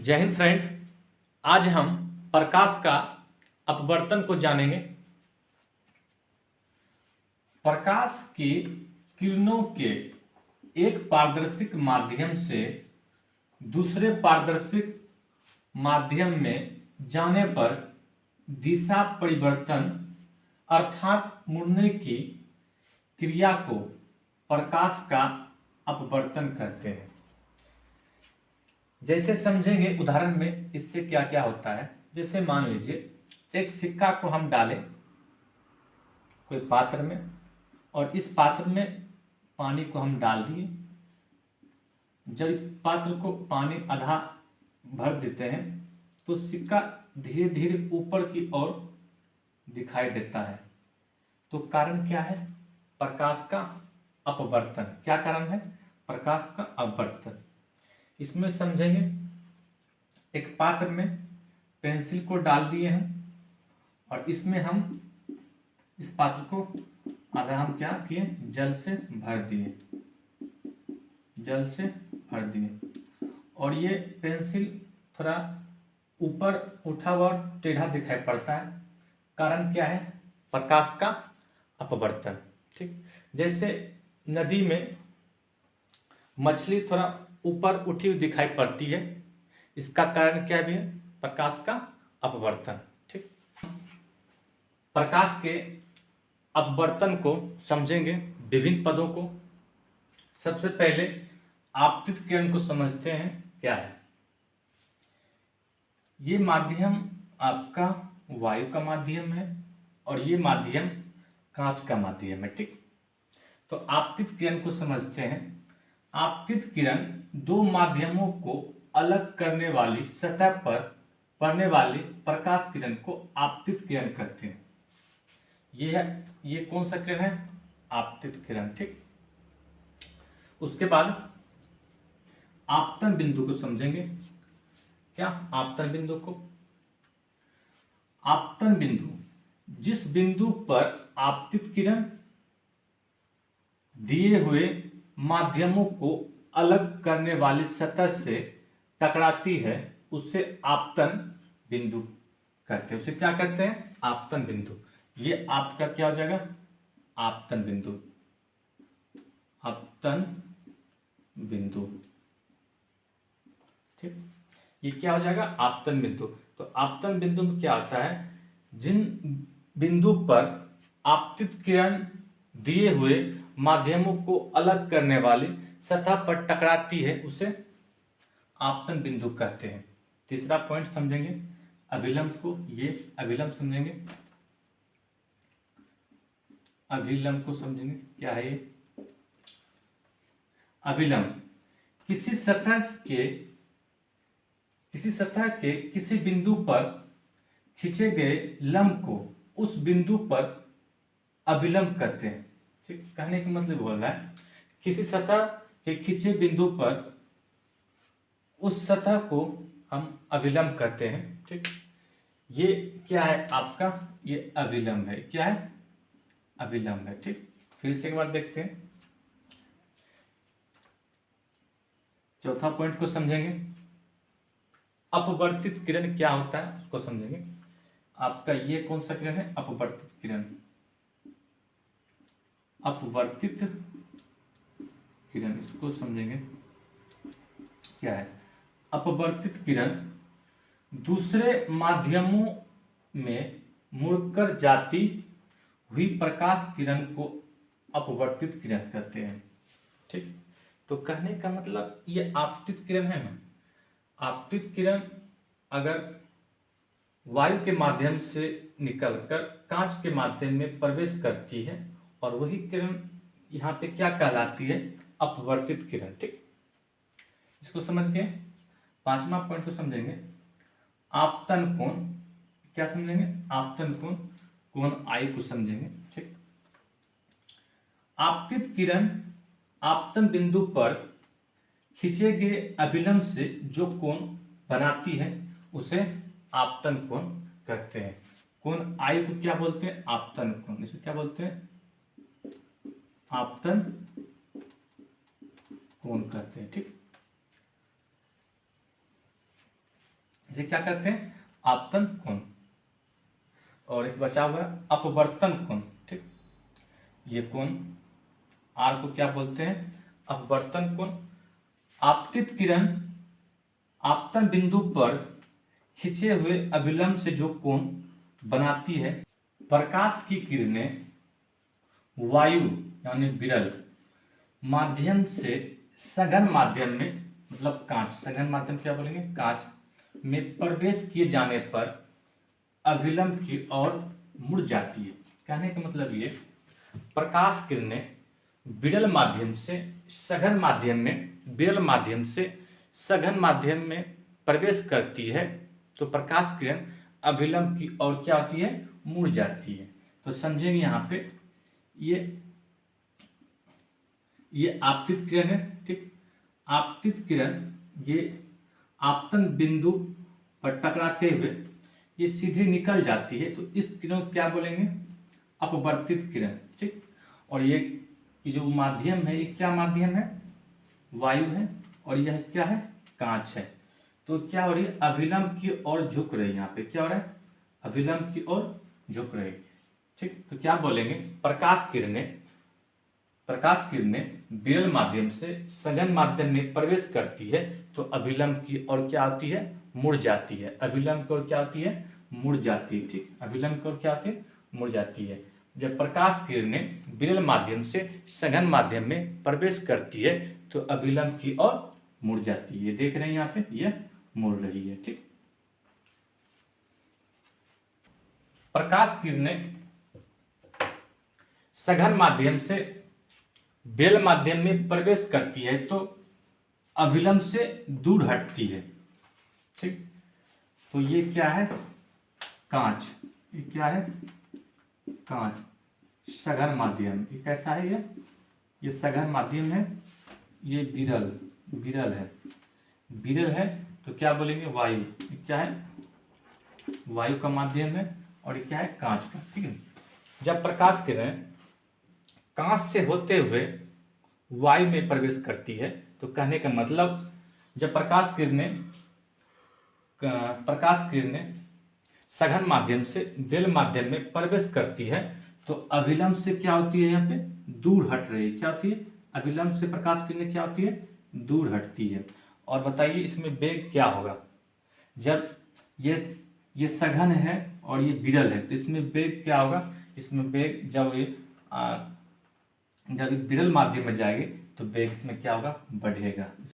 जय हिंद फ्रेंड। आज हम प्रकाश का अपवर्तन को जानेंगे। प्रकाश की किरणों के एक पारदर्शिक माध्यम से दूसरे पारदर्शिक माध्यम में जाने पर दिशा परिवर्तन अर्थात मुड़ने की क्रिया को प्रकाश का अपवर्तन कहते हैं। जैसे समझेंगे उदाहरण में इससे क्या क्या होता है। जैसे मान लीजिए एक सिक्का को हम डालें कोई पात्र में और इस पात्र में पानी को हम डाल दिए। जब पात्र को पानी आधा भर देते हैं तो सिक्का धीरे धीरे ऊपर की ओर दिखाई देता है। तो कारण क्या है? प्रकाश का अपवर्तन। क्या कारण है? प्रकाश का अपवर्तन। इसमें समझेंगे एक पात्र में पेंसिल को डाल दिए हैं और इसमें हम इस पात्र को आधा हम क्या किए, जल से भर दिए और ये पेंसिल थोड़ा ऊपर उठा हुआ और टेढ़ा दिखाई पड़ता है। कारण क्या है? प्रकाश का अपवर्तन। ठीक, जैसे नदी में मछली थोड़ा ऊपर उठी हुई दिखाई पड़ती है, इसका कारण क्या भी है? प्रकाश का अपवर्तन। ठीक, प्रकाश के अपवर्तन को समझेंगे विभिन्न पदों को। सबसे पहले आपतित किरण को समझते हैं क्या है। ये माध्यम आपका वायु का माध्यम है और ये माध्यम कांच का माध्यम है। ठीक, तो आपतित किरण को समझते हैं। आपतित किरण दो माध्यमों को अलग करने वाली सतह पर पड़ने वाली प्रकाश किरण को आपतित किरण कहते हैं। ये कौन सा किरण है? आपतित किरण। ठीक, उसके बाद आपतन बिंदु को समझेंगे। क्या आपतन बिंदु को? आपतन बिंदु जिस बिंदु पर आपतित किरण दिए हुए माध्यमों को अलग करने वाली सतह से टकराती है उसे आपतन बिंदु कहते हैं। उसे क्या कहते हैं? आपतन बिंदु। ये आपका क्या हो जाएगा? आपतन बिंदु। आपतन बिंदु। ठीक, ये क्या हो जाएगा? आपतन बिंदु। तो आपतन बिंदु में क्या होता है? जिन बिंदु पर आपतित किरण दिए हुए माध्यमों को अलग करने वाली सतह पर टकराती है उसे आपतन बिंदु कहते हैं। तीसरा पॉइंट समझेंगे अभिलंब को। ये अभिलंब समझेंगे। अभिलंब को समझेंगे क्या है ये? अभिलंब किसी सतह के किसी बिंदु पर खींचे गए लंब को उस बिंदु पर अभिलंब कहते हैं। ठीक, कहने का मतलब बोल रहा है किसी सतह के खींचे बिंदु पर उस सतह को हम अभिलंब कहते हैं। ठीक, ये क्या है आपका? ये अभिलंब है। क्या है? अभिलंब है। ठीक, फिर से एक बार देखते हैं। चौथा पॉइंट को समझेंगे। अपवर्तित किरण क्या होता है उसको समझेंगे। आपका ये कौन सा किरण है? अपवर्तित किरण। अपवर्तित किरण, इसको समझेंगे क्या है। अपवर्तित किरण दूसरे माध्यमों में मुड़कर जाती हुई प्रकाश किरण को अपवर्तित किरण कहते हैं। ठीक, तो कहने का मतलब ये आपतित किरण है ना। आपतित किरण अगर वायु के माध्यम से निकलकर कांच के माध्यम में प्रवेश करती है और वही किरण यहाँ पे क्या कहलाती है? अपवर्तित किरण। ठीक, इसको समझ के पांचवा पॉइंट को समझेंगे आपतन कोण। क्या समझेंगे? आपतन कोण, कोण आई को समझेंगे। ठीक, आपतित किरण आपतन बिंदु पर खींचे गए अभिलंब से जो कोण बनाती है उसे आपतन कोण कहते हैं। कोण आई को क्या बोलते हैं? आपतन कोण। इसे क्या बोलते हैं? आपतन कोण कहते हैं। ठीक, इसे क्या कहते हैं? आपतन कोण। और एक बचा हुआ है अपवर्तन कोण। ठीक, ये कोण आर को क्या बोलते हैं? अपवर्तन कोण। आपतित किरण आपतन बिंदु पर खिंचे हुए अभिलंब से जो कोण बनाती है, प्रकाश की किरणें वायु यानी विरल माध्यम से सघन माध्यम में, मतलब कांच, सघन माध्यम क्या बोलेंगे? कांच में प्रवेश किए जाने पर अभिलंब की ओर मुड़ जाती है। कहने का मतलब ये, प्रकाश किरणें विरल माध्यम से सघन माध्यम में, विरल माध्यम से सघन माध्यम में प्रवेश करती है तो प्रकाश किरण अभिलंब की ओर क्या होती है? मुड़ जाती है। तो समझेंगे यहाँ पे ये आपतित किरण है। ठीक, आपतित किरण ये आपतन बिंदु पर टकराते हुए ये सीधे निकल जाती है, तो इस किरण को क्या बोलेंगे? अपवर्तित किरण। ठीक, और ये जो माध्यम है, ये क्या माध्यम है? वायु है, और यह क्या है? कांच है। तो क्या हो रही है? अभिलंब की ओर झुक रही है। यहाँ पे क्या हो रहा है? अभिलंब की ओर झुक रही है। ठीक, तो क्या बोलेंगे? प्रकाश किरणें विरल माध्यम से सघन माध्यम में प्रवेश करती है तो अभिलंब की ओर क्या आती है? मुड़ जाती है। अभिलंब की ओर क्या होती है? मुड़ जाती है। ठीक, अभिलंब की ओर क्या आती है? मुड़ जाती है। जब प्रकाश किरणें विरल माध्यम से सघन माध्यम में प्रवेश करती है तो अभिलंब की ओर मुड़ जाती है। देख रहे हैं यहाँ पे, यह मुड़ रही है। ठीक, प्रकाश किरणें सघन माध्यम से विरल माध्यम में प्रवेश करती है तो अभिलंब से दूर हटती है। ठीक, तो ये क्या है? कांच। ये क्या है? कांच, सघन माध्यम। ये कैसा है? ये सघन माध्यम है। ये विरल है तो क्या बोलेंगे? वायु। ये क्या है? वायु का माध्यम है, और ये क्या है? कांच का। ठीक है, जब प्रकाश किरण कांच से होते हुए वायु में प्रवेश करती है तो कहने का मतलब, जब प्रकाश किरणें सघन माध्यम से विरल माध्यम में प्रवेश करती है तो अभिलंब से क्या होती है? यहाँ पे दूर हट रही है। क्या होती है? अभिलंब से प्रकाश किरणें क्या होती है? दूर हटती है। और बताइए इसमें वेग क्या होगा? जब ये सघन है और ये विरल है तो इसमें वेग क्या होगा? इसमें वेग जब ये विरल माध्यम में जाएगी तो वेग इसमें क्या होगा? बढ़ेगा।